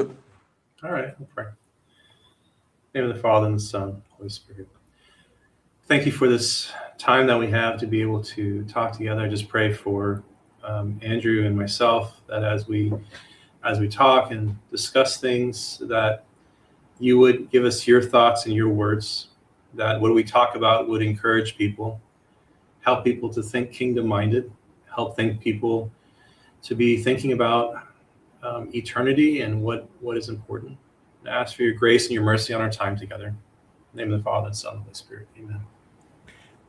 Bishop. All right, we'll pray. In the name of the Father, and the Son, and the Holy Spirit. Thank you for this time that we have to be able to talk together. I just pray for Andrew and myself that as we talk and discuss things, that you would give us your thoughts and your words, that what we talk about would encourage people, help people to think kingdom-minded, help people to be thinking about eternity and what is important. I ask for your grace and your mercy on our time together. In the name of the Father, and Son, and Holy Spirit. Amen.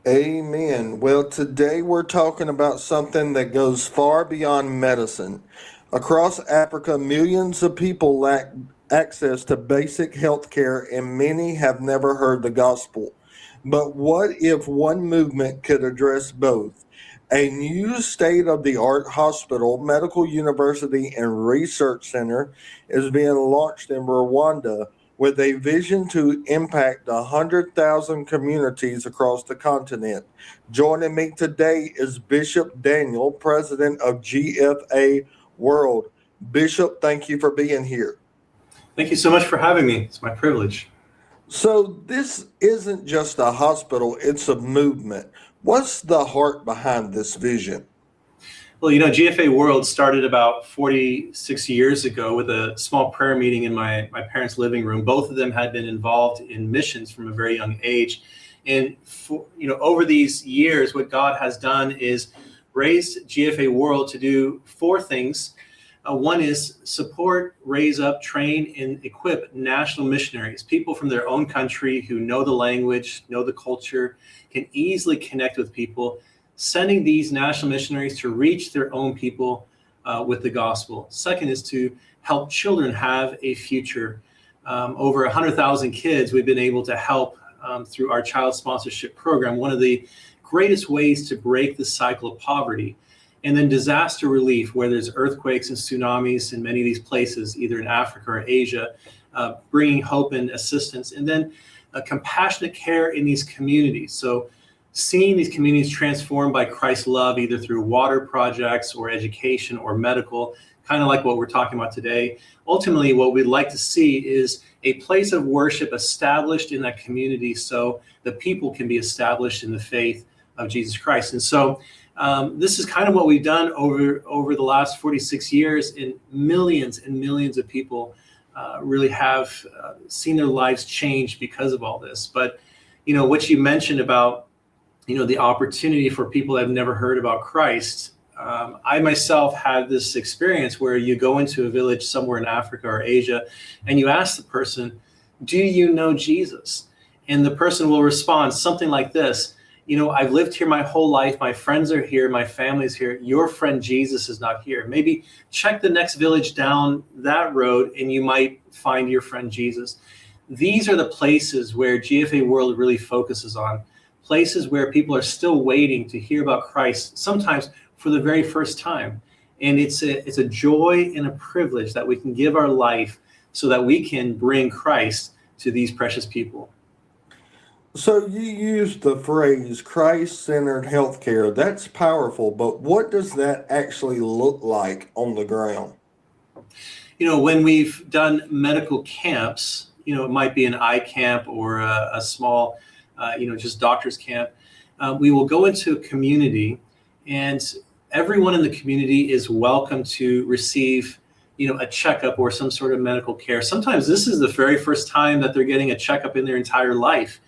Amen. Well, today we're talking about something that goes far beyond medicine. Across Africa, millions of people lack access to basic health care, and many have never heard the gospel. But what if one movement could address both? A new state-of-the-art hospital, medical university, and research center is being launched in Rwanda with a vision to impact 100,000 communities across the continent. Joining me today is Bishop Daniel, president of GFA World. Bishop, thank you for being here. Thank you so much for having me. It's my privilege. So this isn't just a hospital, it's a movement. What's the heart behind this vision? Well, GFA World started about 46 years ago with a small prayer meeting in my parents' living room. Both of them had been involved in missions from a very young age. And over these years, what God has done is raised GFA World to do four things. One is support, raise up, train, and equip national missionaries, people from their own country who know the language, know the culture, can easily connect with people, sending these national missionaries to reach their own people with the gospel. Second is to help children have a future. Over 100,000 kids we've been able to help through our child sponsorship program, one of the greatest ways to break the cycle of poverty. And then disaster relief, where there's earthquakes and tsunamis in many of these places, either in Africa or Asia, bringing hope and assistance. And then compassionate care in these communities. So seeing these communities transformed by Christ's love, either through water projects or education or medical, kind of like what we're talking about today. Ultimately, what we'd like to see is a place of worship established in that community so the people can be established in the faith of Jesus Christ. And so this is kind of what we've done over the last 46 years, and millions of people really have seen their lives change because of all this. But, what you mentioned about, the opportunity for people that have never heard about Christ. I myself had this experience where you go into a village somewhere in Africa or Asia and you ask the person, do you know Jesus? And the person will respond something like this. I've lived here my whole life. My friends are here. My family's here. Your friend Jesus is not here. Maybe check the next village down that road and you might find your friend Jesus. These are the places where GFA World really focuses on, places where people are still waiting to hear about Christ, sometimes for the very first time. And it's a joy and a privilege that we can give our life so that we can bring Christ to these precious people. So you used the phrase Christ-centered healthcare. That's powerful, but what does that actually look like on the ground? When we've done medical camps, it might be an eye camp or a small, just doctor's camp. We will go into a community and everyone in the community is welcome to receive, a checkup or some sort of medical care. Sometimes this is the very first time that they're getting a checkup in their entire life.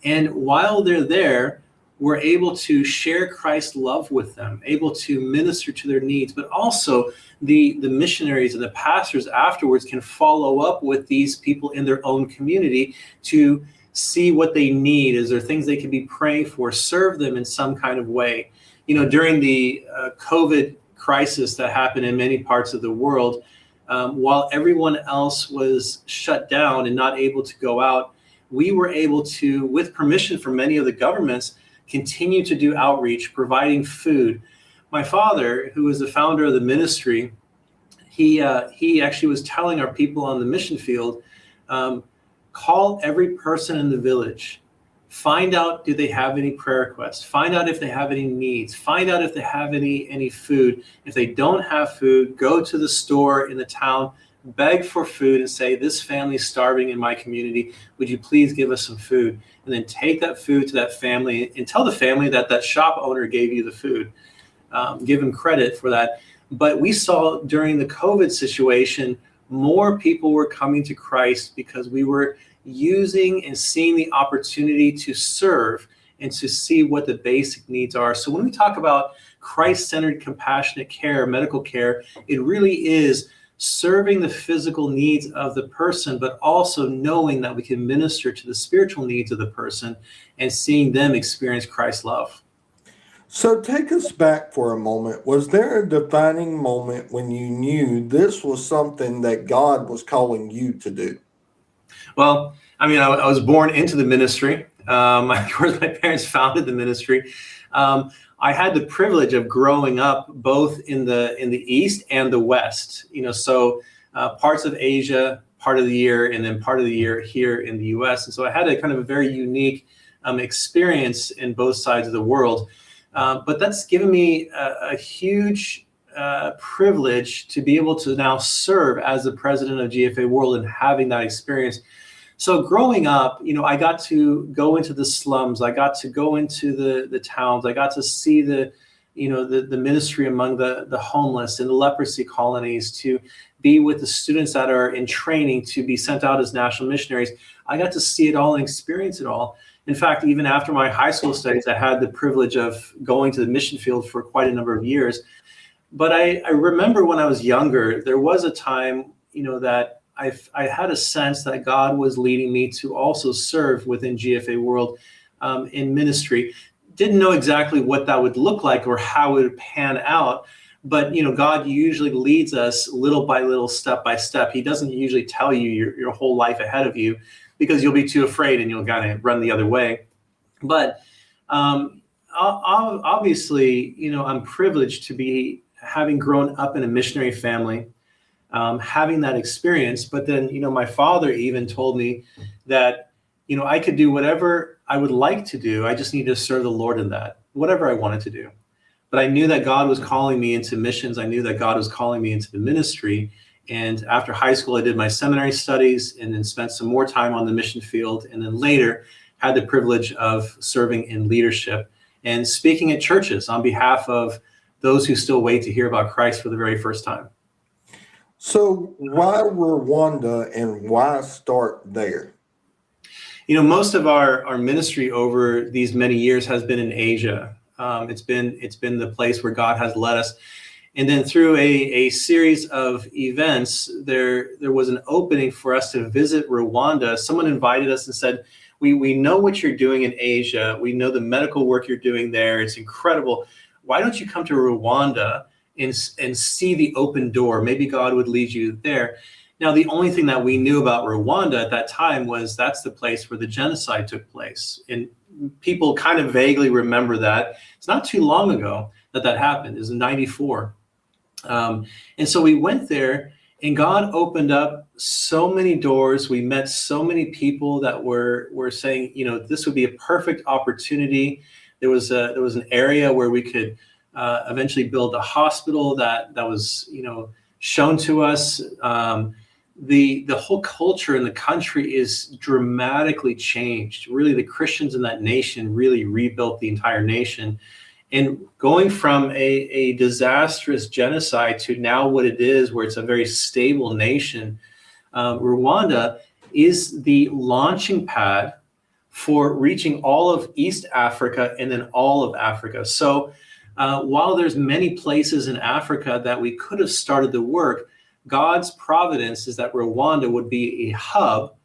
And while they're there, we're able to share Christ's love with them, able to minister to their needs, but also the missionaries and the pastors afterwards can follow up with these people in their own community to see what they need. Is there things they can be praying for, serve them in some kind of way? During the COVID crisis that happened in many parts of the world, while everyone else was shut down and not able to go out, we were able to, with permission from many of the governments, continue to do outreach, providing food. My father, who was the founder of the ministry, he actually was telling our people on the mission field, call every person in the village, find out, do they have any prayer requests, find out if they have any needs, find out if they have any food. If they don't have food, go to the store in the town, beg for food and say, this family's starving in my community. Would you please give us some food? And then take that food to that family and tell the family that that shop owner gave you the food. Give him credit for that. But we saw during the COVID situation, more people were coming to Christ because we were using and seeing the opportunity to serve and to see what the basic needs are. So when we talk about Christ-centered compassionate care, medical care, it really is serving the physical needs of the person, but also knowing that we can minister to the spiritual needs of the person and seeing them experience Christ's love. So take us back for a moment. Was there a defining moment when you knew this was something that God was calling you to do? Well, I mean, I was born into the ministry. Of course, my parents founded the ministry. I had the privilege of growing up both in the East and the West. So parts of Asia, part of the year, and then part of the year here in the U.S. And so I had a kind of a very unique experience in both sides of the world. But that's given me a huge privilege to be able to now serve as the president of GFA World and having that experience. So growing up, I got to go into the slums. I got to go into the towns. I got to see the ministry among the homeless and the leprosy colonies, to be with the students that are in training to be sent out as national missionaries. I got to see it all and experience it all. In fact, even after my high school studies, I had the privilege of going to the mission field for quite a number of years. But I remember when I was younger, there was a time, that I had a sense that God was leading me to also serve within GFA World in ministry. Didn't know exactly what that would look like or how it would pan out. But, God usually leads us little by little, step by step. He doesn't usually tell you your whole life ahead of you, because you'll be too afraid and you'll kind of run the other way. But obviously, I'm privileged to be having grown up in a missionary family, having that experience. But then, my father even told me that, I could do whatever I would like to do. I just need to serve the Lord in that, whatever I wanted to do. But I knew that God was calling me into missions. I knew that God was calling me into the ministry. And after high school, I did my seminary studies and then spent some more time on the mission field. And then later had the privilege of serving in leadership and speaking at churches on behalf of those who still wait to hear about Christ for the very first time. So why Rwanda and why start there? Most of our ministry over these many years has been in Asia. It's been the place where God has led us. And then through a series of events, there was an opening for us to visit Rwanda. Someone invited us and said, we know what you're doing in Asia. We know the medical work you're doing there. It's incredible. Why don't you come to Rwanda and see the open door? Maybe God would lead you there. Now, the only thing that we knew about Rwanda at that time was that's the place where the genocide took place. And people kind of vaguely remember that. It's not too long ago that happened. It was in 94. And so we went there, and God opened up so many doors. We met so many people that were saying, this would be a perfect opportunity. There was an area where we could eventually build a hospital that was, shown to us. The whole culture in the country is dramatically changed. Really, the Christians in that nation really rebuilt the entire nation. And going from a disastrous genocide to now what it is, where it's a very stable nation, Rwanda is the launching pad for reaching all of East Africa and then all of Africa. So while there's many places in Africa that we could have started the work, God's providence is that Rwanda would be a hub,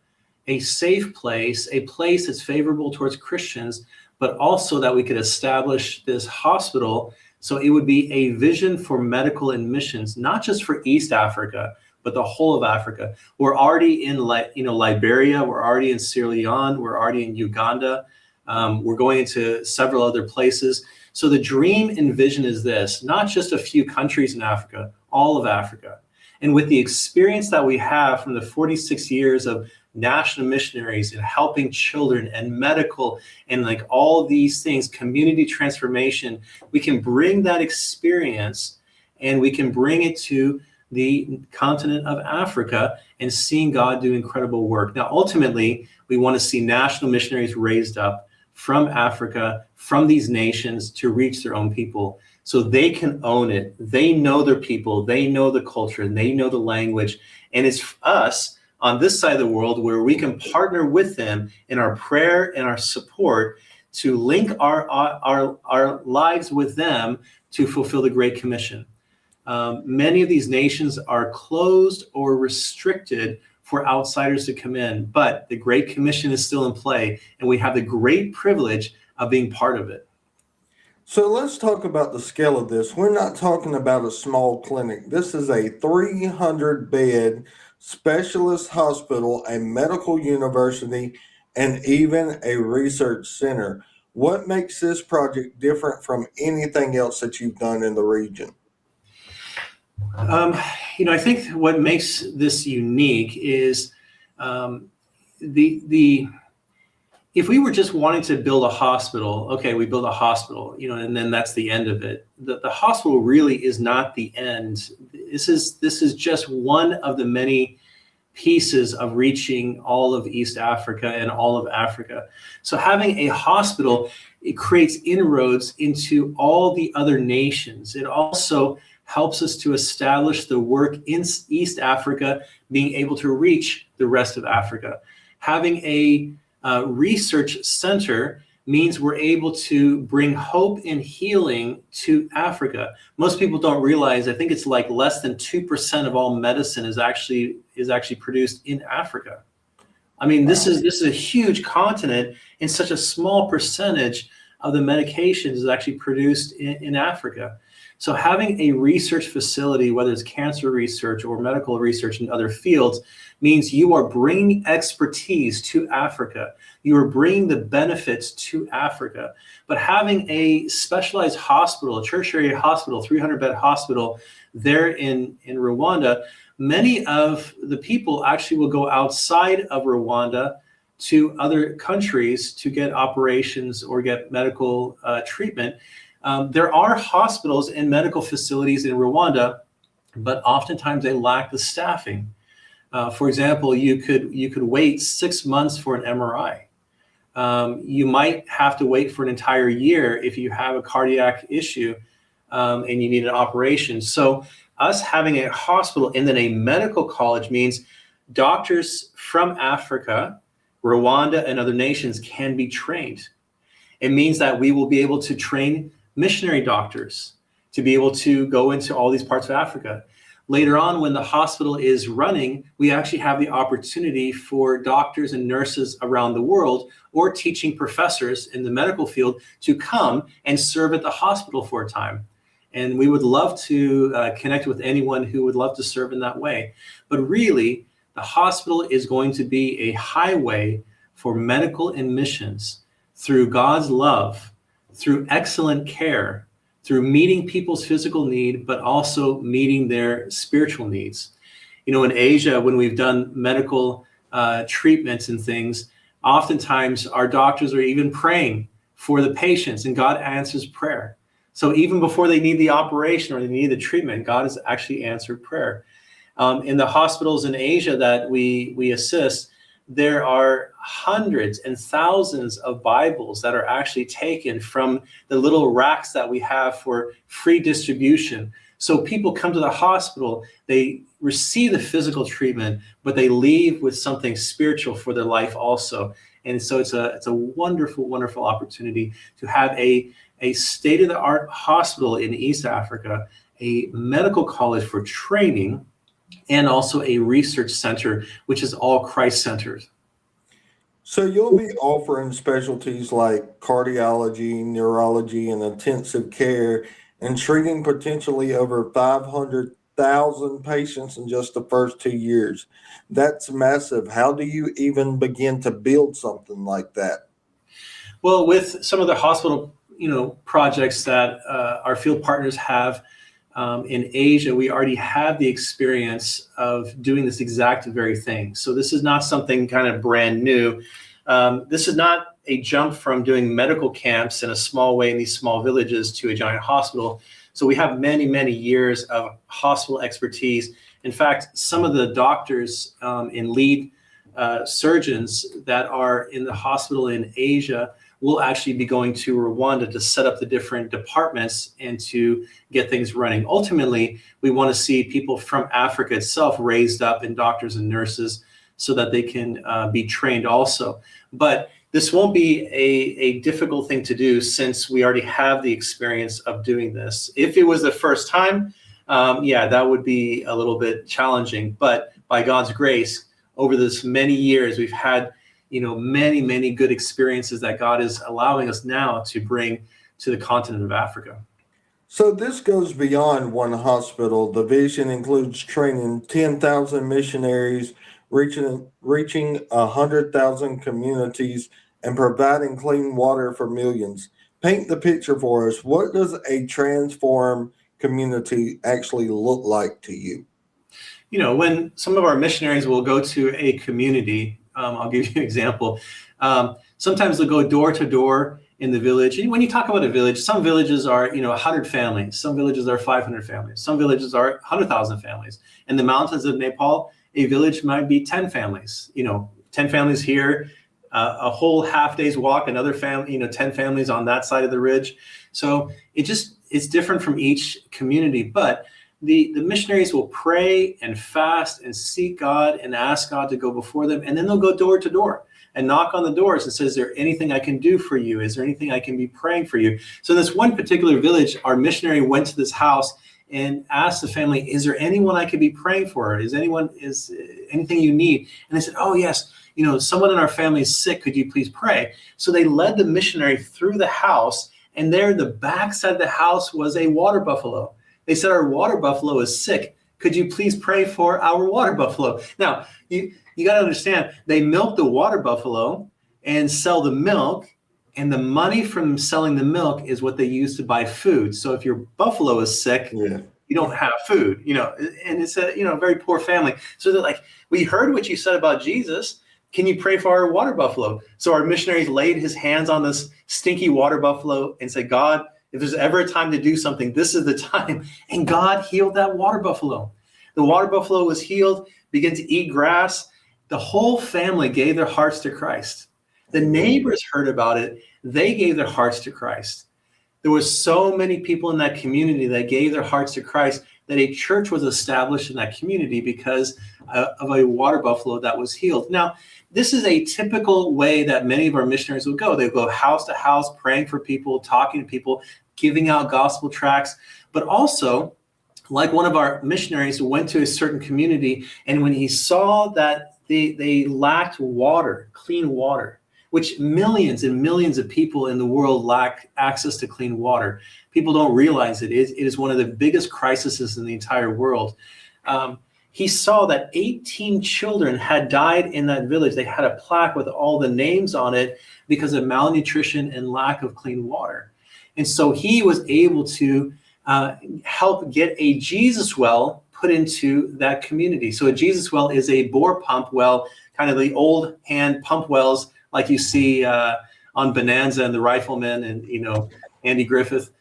a safe place, a place that's favorable towards Christians, but also that we could establish this hospital. So it would be a vision for medical and missions, not just for East Africa, but the whole of Africa. We're already in Liberia, we're already in Sierra Leone, we're already in Uganda, we're going into several other places. So the dream and vision is this: not just a few countries in Africa, all of Africa. And with the experience that we have from the 46 years of national missionaries and helping children and medical and like all these things, community transformation, we can bring that experience and we can bring it to the continent of Africa and seeing God do incredible work. Now, ultimately, we want to see national missionaries raised up from Africa, from these nations, to reach their own people so they can own it. They know their people, they know the culture, and they know the language. And it's us on this side of the world where we can partner with them in our prayer and our support to link our lives with them to fulfill the Great Commission. Many of these nations are closed or restricted for outsiders to come in, but the Great Commission is still in play, and we have the great privilege of being part of it. So let's talk about the scale of this. We're not talking about a small clinic. This is a 300-bed specialist hospital, a medical university, and even a research center. What makes this project different from anything else that you've done in the region? I think what makes this unique is the if we were just wanting to build a hospital, okay, we build a hospital, and then that's the end of it. The hospital really is not the end. This is just one of the many pieces of reaching all of East Africa and all of Africa. So having a hospital, it creates inroads into all the other nations. It also helps us to establish the work in East Africa, being able to reach the rest of Africa. Having a research center means we're able to bring hope and healing to Africa. Most people don't realize, I think it's like less than 2% of all medicine is actually produced in Africa. I mean, this is a huge continent, and such a small percentage of the medications is actually produced in Africa. So having a research facility, whether it's cancer research or medical research in other fields, means you are bringing expertise to Africa. You are bringing the benefits to Africa. But having a specialized hospital, a tertiary hospital, 300-bed hospital there in Rwanda, many of the people actually will go outside of Rwanda to other countries to get operations or get medical treatment. There are hospitals and medical facilities in Rwanda, but oftentimes they lack the staffing. For example, you could wait 6 months for an MRI. You might have to wait for an entire year if you have a cardiac issue and you need an operation. So us having a hospital and then a medical college means doctors from Africa, Rwanda, and other nations can be trained. It means that we will be able to train missionary doctors to be able to go into all these parts of Africa. Later on, when the hospital is running, we actually have the opportunity for doctors and nurses around the world or teaching professors in the medical field to come and serve at the hospital for a time. And we would love to connect with anyone who would love to serve in that way. But really, the hospital is going to be a highway for medical and missions through God's love, through excellent care, through meeting people's physical need, but also meeting their spiritual needs. In Asia, when we've done medical treatments and things, oftentimes our doctors are even praying for the patients, and God answers prayer. So even before they need the operation or they need the treatment, God has actually answered prayer. In the hospitals in Asia that we assist, there are hundreds and thousands of Bibles that are actually taken from the little racks that we have for free distribution. So people come to the hospital, they receive the physical treatment, but they leave with something spiritual for their life also. And so it's a wonderful, wonderful opportunity to have a state-of-the-art hospital in East Africa, a medical college for training, and also a research center, which is all Christ-centered. So you'll be offering specialties like cardiology, neurology, and intensive care, and treating potentially over 500,000 patients in just the first 2 years. That's massive. How do you even begin to build something like that? Well, with some of the hospital, projects that our field partners have in Asia, we already have the experience of doing this exact very thing. So this is not something kind of brand new. This is not a jump from doing medical camps in a small way in these small villages to a giant hospital. So we have many, many years of hospital expertise. In fact, some of the doctors and lead surgeons that are in the hospital in Asia will actually be going to Rwanda to set up the different departments and to get things running. Ultimately, we want to see people from Africa itself raised up in doctors and nurses so that they can be trained also. But this won't be a difficult thing to do since we already have the experience of doing this. If it was the first time, yeah, that would be a little bit challenging. But by God's grace, over this many years, we've had many, many good experiences that God is allowing us now to bring to the continent of Africa. So this goes beyond one hospital. The vision includes training 10,000 missionaries, reaching 100,000 communities, and providing clean water for millions. Paint the picture for us. What does a transformed community actually look like to you? When some of our missionaries will go to a community, I'll give you an example. Sometimes they'll go door to door in the village. And when you talk about a village, some villages are, 100 families. Some villages are 500 families. Some villages are 100,000 families. In the mountains of Nepal, a village might be 10 families. 10 families here, a whole half day's walk, another family, 10 families on that side of the ridge. So it's different from each community. But the missionaries will pray and fast and seek God and ask God to go before them. And then they'll go door to door and knock on the doors and say, is there anything I can do for you? Is there anything I can be praying for you? So in this one particular village, our missionary went to this house and asked the family, is there anyone I could be praying for? Is anything you need? And they said, oh, yes, someone in our family is sick. Could you please pray? So they led the missionary through the house, and there in the backside of the house was a water buffalo. They said, our water buffalo is sick. Could you please pray for our water buffalo? Now, you got to understand, they milk the water buffalo and sell the milk, and the money from selling the milk is what they use to buy food. So if your buffalo is sick, you don't have food, and it's a, very poor family. So they're like, we heard what you said about Jesus. Can you pray for our water buffalo? So our missionaries laid his hands on this stinky water buffalo and said, God, if there's ever a time to do something, this is the time. And God healed that water buffalo. The water buffalo was healed, began to eat grass. The whole family gave their hearts to Christ. The neighbors heard about it. They gave their hearts to Christ. There was so many people in that community that gave their hearts to Christ that a church was established in that community because of a water buffalo that was healed. Now, this is a typical way that many of our missionaries will go. They go house to house, praying for people, talking to people, giving out gospel tracts, but also, like one of our missionaries who went to a certain community, and when he saw that they lacked water, clean water, which millions and millions of people in the world lack access to clean water. People don't realize it. It is one of the biggest crises in the entire world. He saw that 18 children had died in that village. They had a plaque with all the names on it because of malnutrition and lack of clean water. And so he was able to help get a Jesus well put into that community. So a Jesus well is a bore pump well, kind of the old hand pump wells like you see on Bonanza and the Rifleman and, Andy Griffith.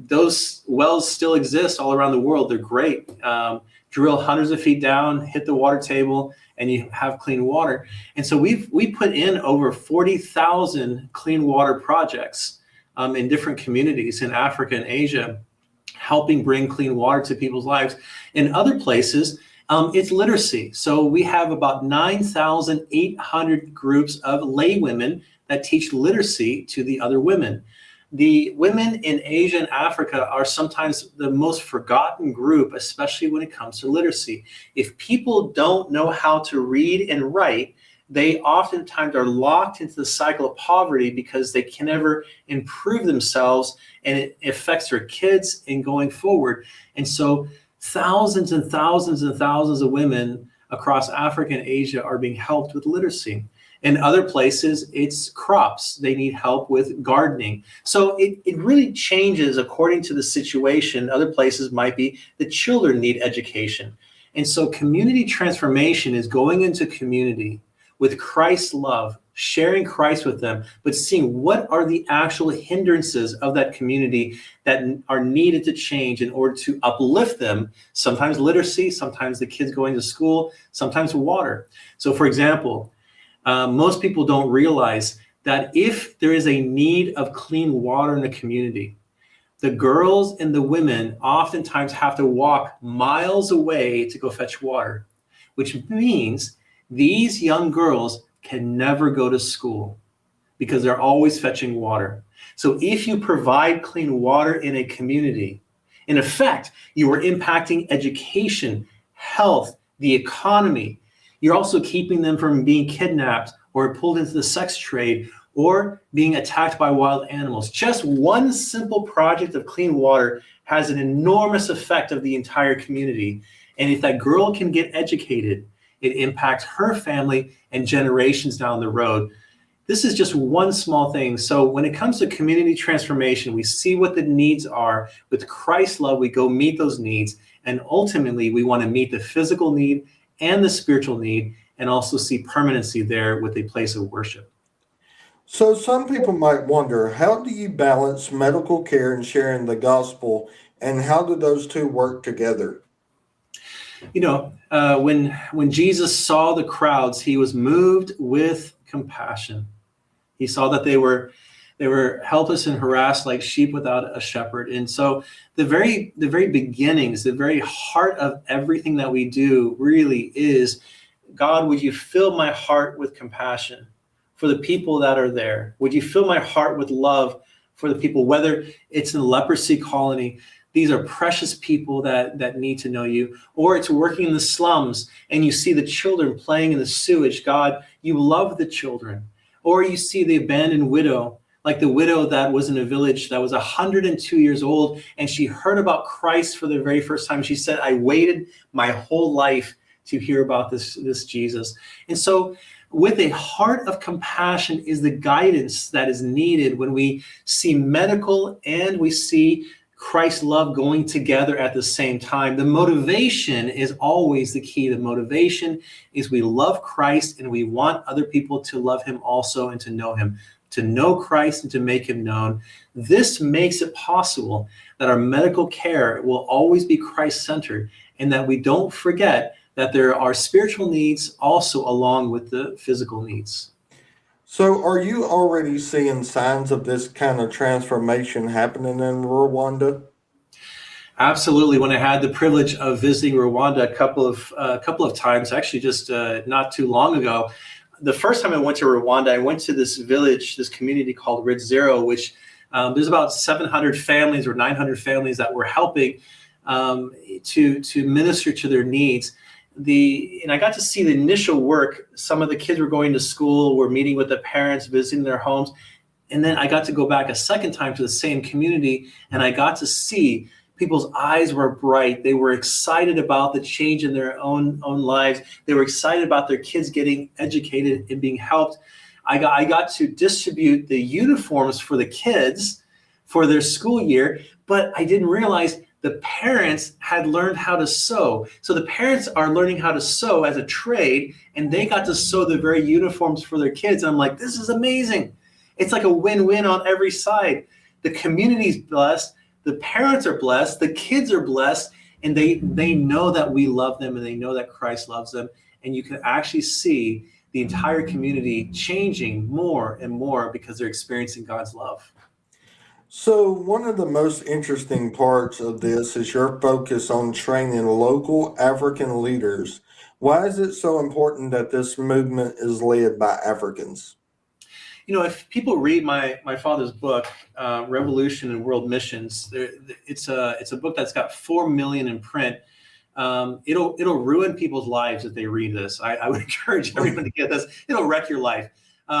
Those wells still exist all around the world. They're great. Drill hundreds of feet down, hit the water table, and you have clean water. And so we put in over 40,000 clean water projects in different communities in Africa and Asia, helping bring clean water to people's lives. In other places, it's literacy. So we have about 9,800 groups of lay women that teach literacy to the other women. The women in Asia and Africa are sometimes the most forgotten group, especially when it comes to literacy. If people don't know how to read and write, they oftentimes are locked into the cycle of poverty because they can never improve themselves, and it affects their kids in going forward. And so thousands and thousands and thousands of women across Africa and Asia are being helped with literacy. In other places, it's crops. They need help with gardening. So it really changes according to the situation. Other places might be the children need education. And so community transformation is going into community with Christ's love, sharing Christ with them, but seeing what are the actual hindrances of that community that are needed to change in order to uplift them. Sometimes literacy, sometimes the kids going to school, sometimes water. So for example, most people don't realize that if there is a need of clean water in the community, the girls and the women oftentimes have to walk miles away to go fetch water, which means these young girls can never go to school because they're always fetching water. So if you provide clean water in a community, in effect, you are impacting education, health, the economy. You're also keeping them from being kidnapped or pulled into the sex trade or being attacked by wild animals. Just one simple project of clean water has an enormous effect of the entire community. And if that girl can get educated, it impacts her family and generations down the road. This is just one small thing. So when it comes to community transformation, we see what the needs are. With Christ's love, we go meet those needs. And ultimately, we want to meet the physical need and the spiritual need, and also see permanency there with a place of worship. So some people might wonder, how do you balance medical care and sharing the gospel, and how do those two work together? When Jesus saw the crowds, he was moved with compassion. He saw that they were helpless and harassed like sheep without a shepherd. And so the very beginnings, the very heart of everything that we do really is, God, would you fill my heart with compassion for the people that are there? Would you fill my heart with love for the people, whether it's in the leprosy colony? These are precious people that need to know you. Or it's working in the slums and you see the children playing in the sewage. God, you love the children. Or you see the abandoned widow, like the widow that was in a village that was 102 years old, and she heard about Christ for the very first time. She said, I waited my whole life to hear about this Jesus. And so with a heart of compassion is the guidance that is needed when we see medical and we see Christ's love going together at the same time. The motivation is always the key. The motivation is we love Christ and we want other people to love him also and to know Christ and to make him known. This makes it possible that our medical care will always be Christ-centered, and that we don't forget that there are spiritual needs also along with the physical needs. So are you already seeing signs of this kind of transformation happening in Rwanda? Absolutely. When I had the privilege of visiting Rwanda a couple of times, actually just not too long ago, the first time I went to Rwanda, I went to this village, this community called Ridge Zero, which there's about 700 families or 900 families that we're helping to minister to their needs. And I got to see the initial work. Some of the kids were going to school, were meeting with the parents, visiting their homes. And then I got to go back a second time to the same community, and I got to see people's eyes were bright. They were excited about the change in their own lives. They were excited about their kids getting educated and being helped. I got to distribute the uniforms for the kids for their school year, but I didn't realize the parents had learned how to sew. So the parents are learning how to sew as a trade, and they got to sew the very uniforms for their kids. And I'm like, this is amazing. It's like a win-win on every side. The community's blessed, the parents are blessed, the kids are blessed, and they know that we love them and they know that Christ loves them. And you can actually see the entire community changing more and more because they're experiencing God's love. So one of the most interesting parts of this is your focus on training local African leaders. Why is it so important that this movement is led by Africans? If people read my father's book, Revolution and World Missions, it's a book that's got 4 million in print. It'll ruin people's lives if they read this. I would encourage everyone to get this. It'll wreck your life.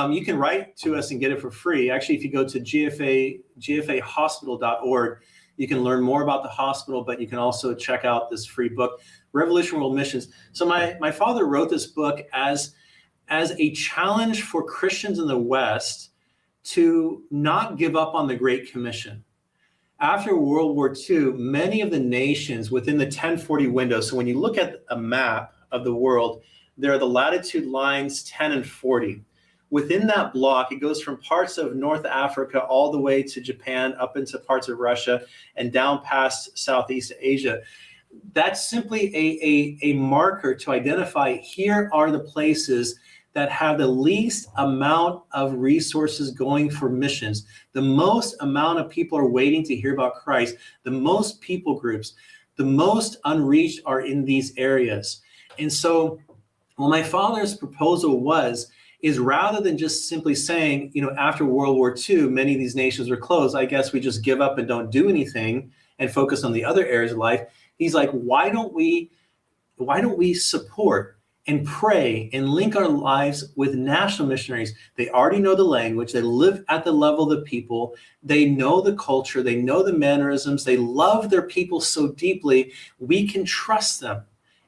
You can write to us and get it for free. Actually, if you go to gfahospital.org, you can learn more about the hospital, but you can also check out this free book, Revolution World Missions. So my father wrote this book as a challenge for Christians in the West to not give up on the Great Commission. After World War II, many of the nations within the 1040 window, so when you look at a map of the world, there are the latitude lines 10 and 40. within that block, it goes from parts of North Africa all the way to Japan, up into parts of Russia, and down past Southeast Asia. That's simply a marker to identify here are the places that have the least amount of resources going for missions. The most amount of people are waiting to hear about Christ. The most people groups, the most unreached are in these areas. And so what my father's proposal is rather than just simply saying, after World War II, many of these nations were closed, I guess we just give up and don't do anything and focus on the other areas of life. He's like, why don't we support and pray and link our lives with national missionaries? They already know the language. They live at the level of the people. They know the culture. They know the mannerisms. They love their people so deeply. We can trust them.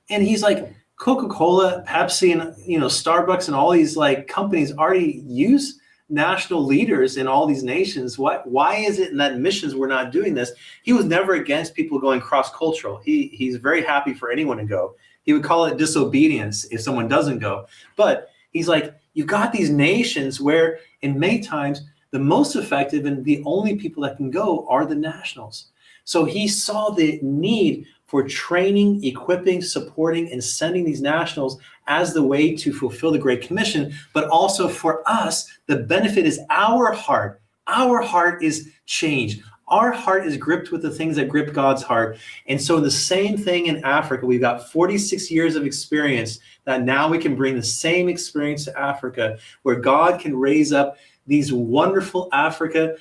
And he's like, Coca-Cola, Pepsi, and Starbucks and all these like companies already use national leaders in all these nations. Why is it in that missions we're not doing this? He was never against people going cross-cultural. He's very happy for anyone to go. He would call it disobedience if someone doesn't go. But he's like, you've got these nations where in many times the most effective and the only people that can go are the nationals. So he saw the need for training, equipping, supporting, and sending these nationals as the way to fulfill the Great Commission. But also for us, the benefit is our heart. Our heart is changed. Our heart is gripped with the things that grip God's heart. And so the same thing in Africa. We've got 46 years of experience that now we can bring the same experience to Africa, where God can raise up these wonderful African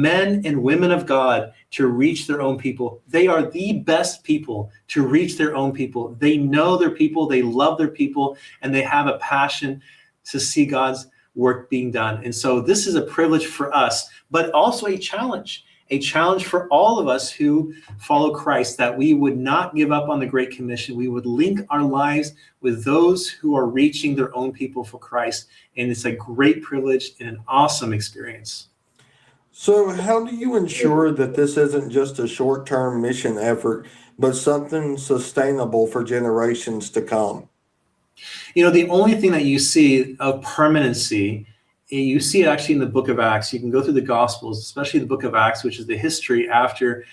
men and women of God to reach their own people. They are the best people to reach their own people. They know their people, they love their people, and they have a passion to see God's work being done. And so this is a privilege for us, but also a challenge for all of us who follow Christ, that we would not give up on the Great Commission. We would link our lives with those who are reaching their own people for Christ. And it's a great privilege and an awesome experience. So how do you ensure that this isn't just a short-term mission effort, but something sustainable for generations to come? The only thing that you see of permanency, you see it actually in the book of Acts. You can go through the Gospels, especially the book of Acts, which is the history after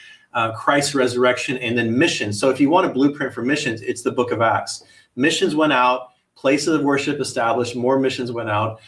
Christ's resurrection and then missions. So if you want a blueprint for missions, it's the book of Acts. Missions went out, places of worship established, more missions went out.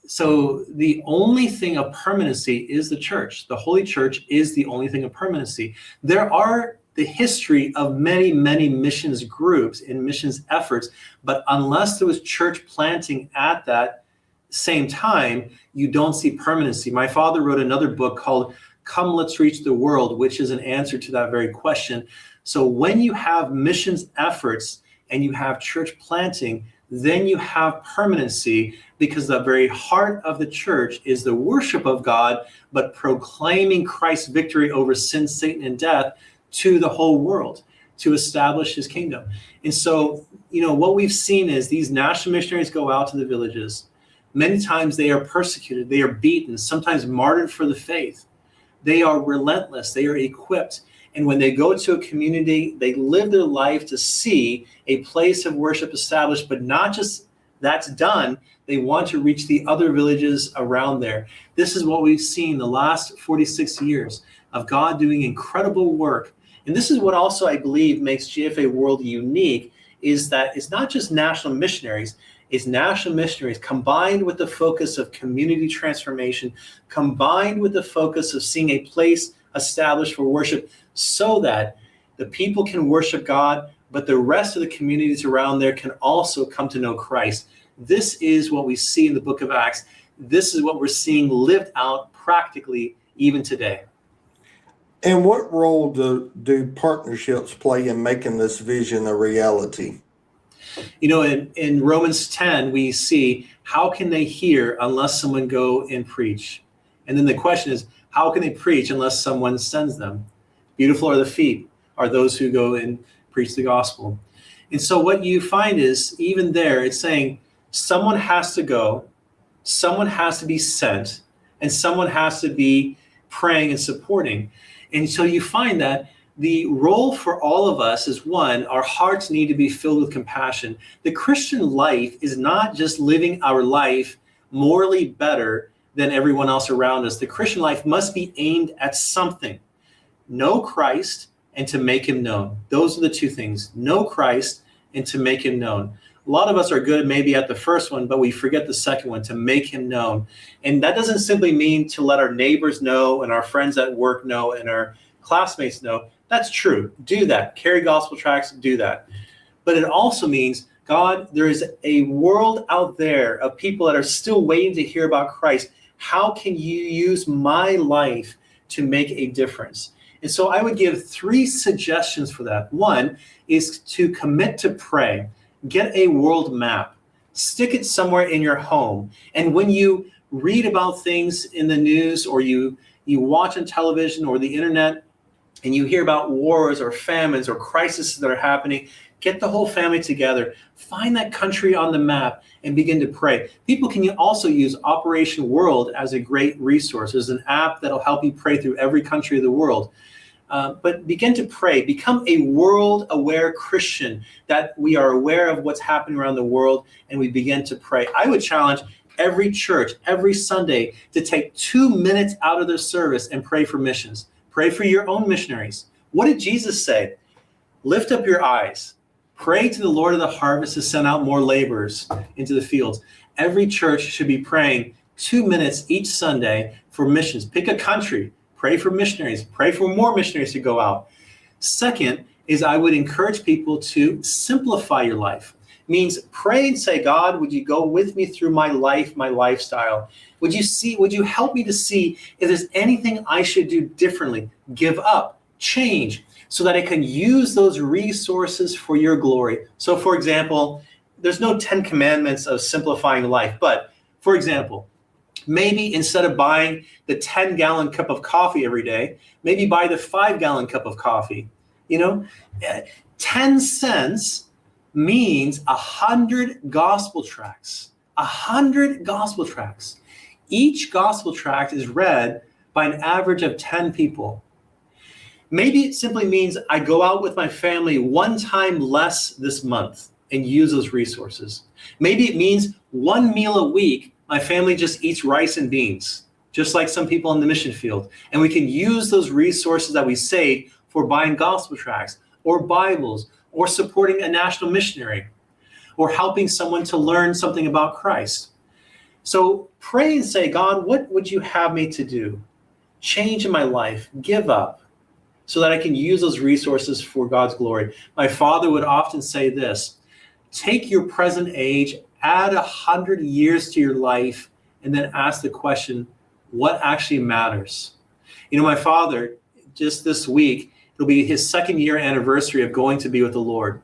So the only thing of permanency is the church. The Holy Church is the only thing of permanency. There are the history of many, many missions groups and missions efforts, but unless there was church planting at that same time, you don't see permanency. My father wrote another book called Come, Let's Reach the World, which is an answer to that very question. So when you have missions efforts and you have church planting, then you have permanency, because the very heart of the church is the worship of God, but proclaiming Christ's victory over sin, Satan, and death to the whole world to establish his kingdom. And so, what we've seen is these national missionaries go out to the villages. Many times they are persecuted, they are beaten, sometimes martyred for the faith. They are relentless, they are equipped. And when they go to a community, they live their life to see a place of worship established, but not just that's done. They want to reach the other villages around there. This is what we've seen the last 46 years of God doing incredible work. And this is what also I believe makes GFA World unique, is that it's not just national missionaries, it's national missionaries combined with the focus of community transformation, combined with the focus of seeing a place established for worship, so that the people can worship God, but the rest of the communities around there can also come to know Christ. This is what we see in the book of Acts. This is what we're seeing lived out practically even today. And what role do partnerships play in making this vision a reality? In Romans 10, we see, how can they hear unless someone go and preach? And then the question is, how can they preach unless someone sends them? Beautiful are the feet, are those who go and preach the gospel. And so what you find is, even there, it's saying someone has to go, someone has to be sent, and someone has to be praying and supporting. And so you find that the role for all of us is, one, our hearts need to be filled with compassion. The Christian life is not just living our life morally better than everyone else around us. The Christian life must be aimed at something. Know Christ and to make him known. Those are the two things. Know Christ and to make him known. A lot of us are good maybe at the first one, but we forget the second one, to make him known. And that doesn't simply mean to let our neighbors know and our friends at work know and our classmates know. That's true. Do that. Carry gospel tracts, do that. But it also means, God, there is a world out there of people that are still waiting to hear about Christ. How can you use my life to make a difference? And so I would give 3 suggestions for that. One is to commit to pray. Get a world map. Stick it somewhere in your home. And when you read about things in the news, or you watch on television or the internet, and you hear about wars or famines or crises that are happening, get the whole family together. Find that country on the map and begin to pray. People can also use Operation World as a great resource. There's an app that'll help you pray through every country of the world. But begin to pray. Become a world-aware Christian, that we are aware of what's happening around the world and we begin to pray. I would challenge every church, every Sunday, to take 2 minutes out of their service and pray for missions. Pray for your own missionaries. What did Jesus say? Lift up your eyes. Pray to the Lord of the harvest to send out more laborers into the fields. Every church should be praying 2 minutes each Sunday for missions. Pick a country. Pray for missionaries. Pray for more missionaries to go out. Second is, I would encourage people to simplify your life. Means pray and say, God, would you go with me through my life, my lifestyle? Would you help me to see if there's anything I should do differently, give up, change, so that I can use those resources for your glory? So for example, there's no 10 commandments of simplifying life, but for example, maybe instead of buying the 10-gallon cup of coffee every day, maybe buy the 5-gallon cup of coffee. 10 cents means 100 gospel tracts. 100 gospel tracts. Each gospel tract is read by an average of 10 people. Maybe it simply means I go out with my family 1 time less this month and use those resources. Maybe it means 1 meal a week, my family just eats rice and beans, just like some people in the mission field. And we can use those resources that we save for buying gospel tracts or Bibles or supporting a national missionary or helping someone to learn something about Christ. So pray and say, God, what would you have me to do? Change in my life, give up, so that I can use those resources for God's glory. My father would often say this: take your present age, add 100 years to your life, and then ask the question, what actually matters? My father, just this week, it'll be his 2nd year anniversary of going to be with the Lord.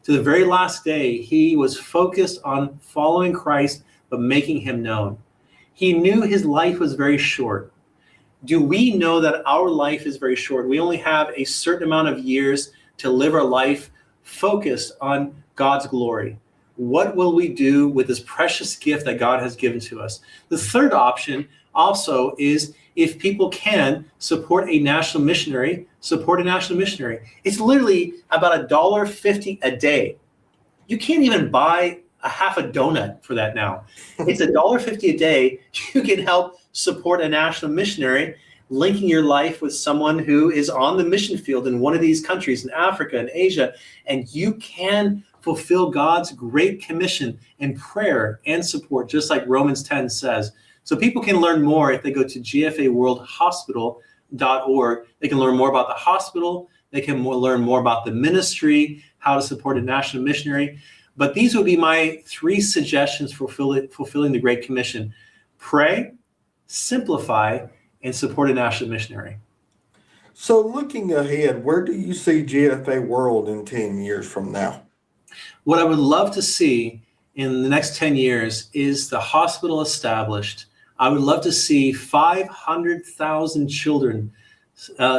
To the very last day, he was focused on following Christ, but making him known. He knew his life was very short. Do we know that our life is very short? We only have a certain amount of years to live our life focused on God's glory. What will we do with this precious gift that God has given to us? The third option also is, if people can support a national missionary, support a national missionary. It's literally about $1.50 a day. You can't even buy a half a donut for that now. It's $1.50 a day. You can help support a national missionary, linking your life with someone who is on the mission field in one of these countries in Africa and Asia, and you can fulfill God's great commission in prayer and support, just like Romans 10 says. So people can learn more if they go to gfaworldhospital.org. They can learn more about the hospital. They can learn more about the ministry, how to support a national missionary. But these would be my 3 suggestions for fulfilling the Great Commission: pray, simplify, and support a national missionary. So looking ahead, where do you see GFA World in 10 years from now? What I would love to see in the next 10 years is the hospital established. I would love to see 500,000 children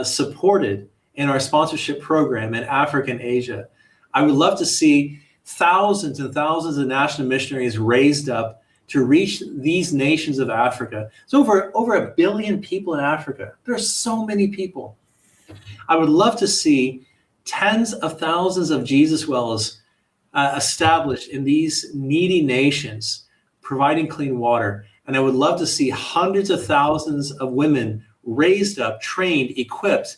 supported in our sponsorship program in Africa and Asia. I would love to see thousands and thousands of national missionaries raised up to reach these nations of Africa. It's over 1 billion people in Africa. There are so many people. I would love to see tens of thousands of Jesus wells established in these needy nations, providing clean water. And I would love to see hundreds of thousands of women raised up, trained, equipped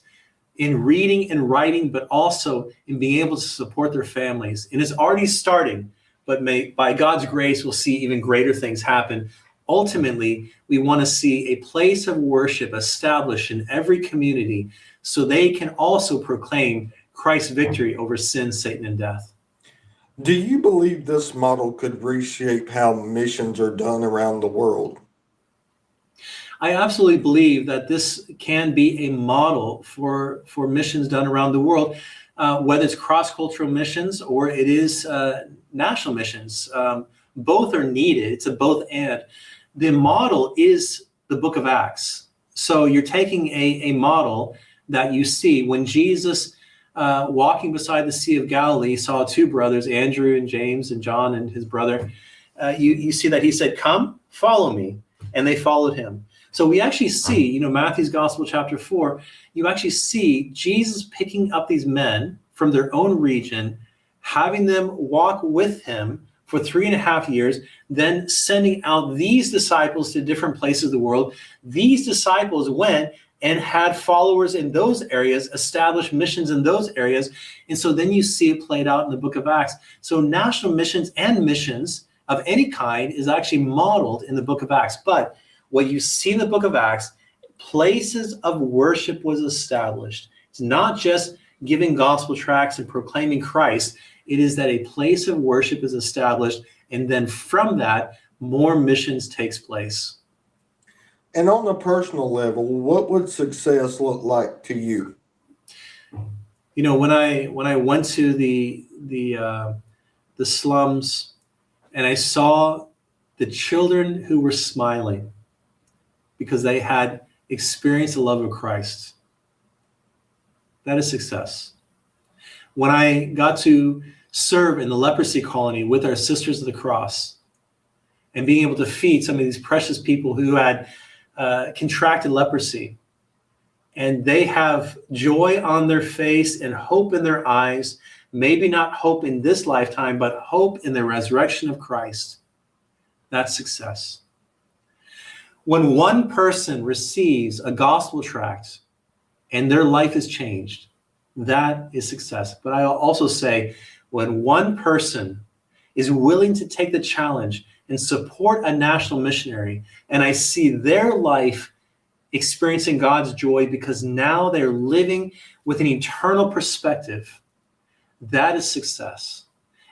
in reading and writing, but also in being able to support their families. And it's already starting, but by God's grace, we'll see even greater things happen. Ultimately, we want to see a place of worship established in every community so they can also proclaim Christ's victory over sin, Satan, and death. Do you believe this model could reshape how missions are done around the world? I absolutely believe that this can be a model for missions done around the world, whether it's cross-cultural missions or it is national missions. Both are needed. It's a both and. The model is the book of Acts. So you're taking a model that you see when Jesus, walking beside the Sea of Galilee, saw two brothers, Andrew and James and John and his brother. You see that he said, "Come, follow me." And they followed him. So we actually see, Matthew's Gospel, chapter 4, you actually see Jesus picking up these men from their own region, having them walk with him for 3.5 years, then sending out these disciples to different places of the world. These disciples went and had followers in those areas, established missions in those areas. And so then you see it played out in the book of Acts. So national missions and missions of any kind is actually modeled in the book of Acts. But what you see in the book of Acts, places of worship was established. It's not just giving gospel tracts and proclaiming Christ. It is that a place of worship is established, and then from that, more missions takes place. And on a personal level, what would success look like to you? When I went to the slums and I saw the children who were smiling because they had experienced the love of Christ, that is success. When I got to serve in the leprosy colony with our Sisters of the Cross and being able to feed some of these precious people who had contracted leprosy, and they have joy on their face and hope in their eyes, maybe not hope in this lifetime, but hope in the resurrection of Christ, that's success. When one person receives a gospel tract and their life is changed, that is success. But I'll also say, when one person is willing to take the challenge and support a national missionary, and I see their life experiencing God's joy because now they're living with an eternal perspective, that is success.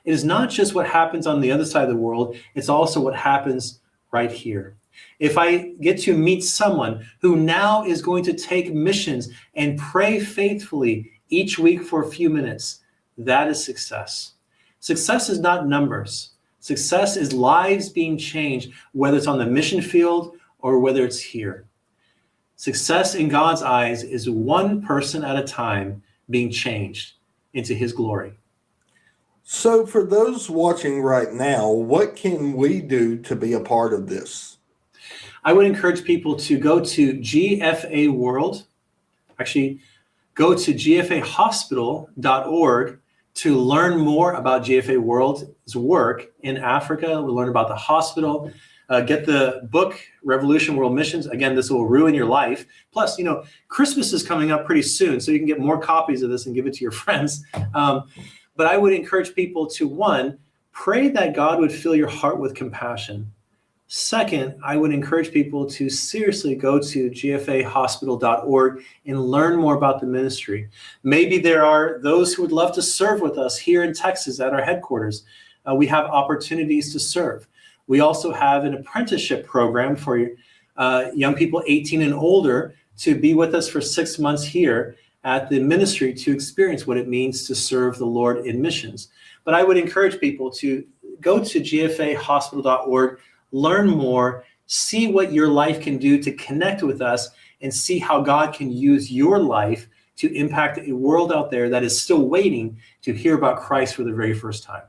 It is not just what happens on the other side of the world, it's also what happens right here. If I get to meet someone who now is going to take missions and pray faithfully each week for a few minutes, that is success. Success is not numbers. Success is lives being changed, whether it's on the mission field or whether it's here. Success in God's eyes is one person at a time being changed into his glory. So for those watching right now, what can we do to be a part of this? I would encourage people to go to GFA World. Actually, go to gfahospital.org to learn more about GFA World's work in Africa. We'll learn about the hospital. Get the book, Revolution World Missions. Again, this will ruin your life. Plus, Christmas is coming up pretty soon, so you can get more copies of this and give it to your friends. But I would encourage people to, one, pray that God would fill your heart with compassion. Second, I would encourage people to seriously go to gfahospital.org and learn more about the ministry. Maybe there are those who would love to serve with us here in Texas at our headquarters. We have opportunities to serve. We also have an apprenticeship program for young people 18 and older to be with us for 6 months here at the ministry to experience what it means to serve the Lord in missions. But I would encourage people to go to gfahospital.org, learn more, see what your life can do to connect with us, and see how God can use your life to impact a world out there that is still waiting to hear about Christ for the very first time.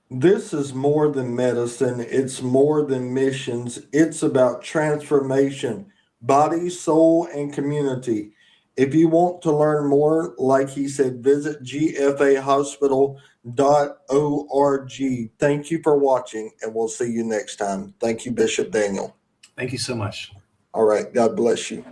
This is more than medicine. It's more than missions. It's about transformation, body, soul, and community. If you want to learn more, like he said, visit gfahospital.org. Thank you for watching, and we'll see you next time. Thank you, Bishop Daniel. Thank you so much. All right. God bless you.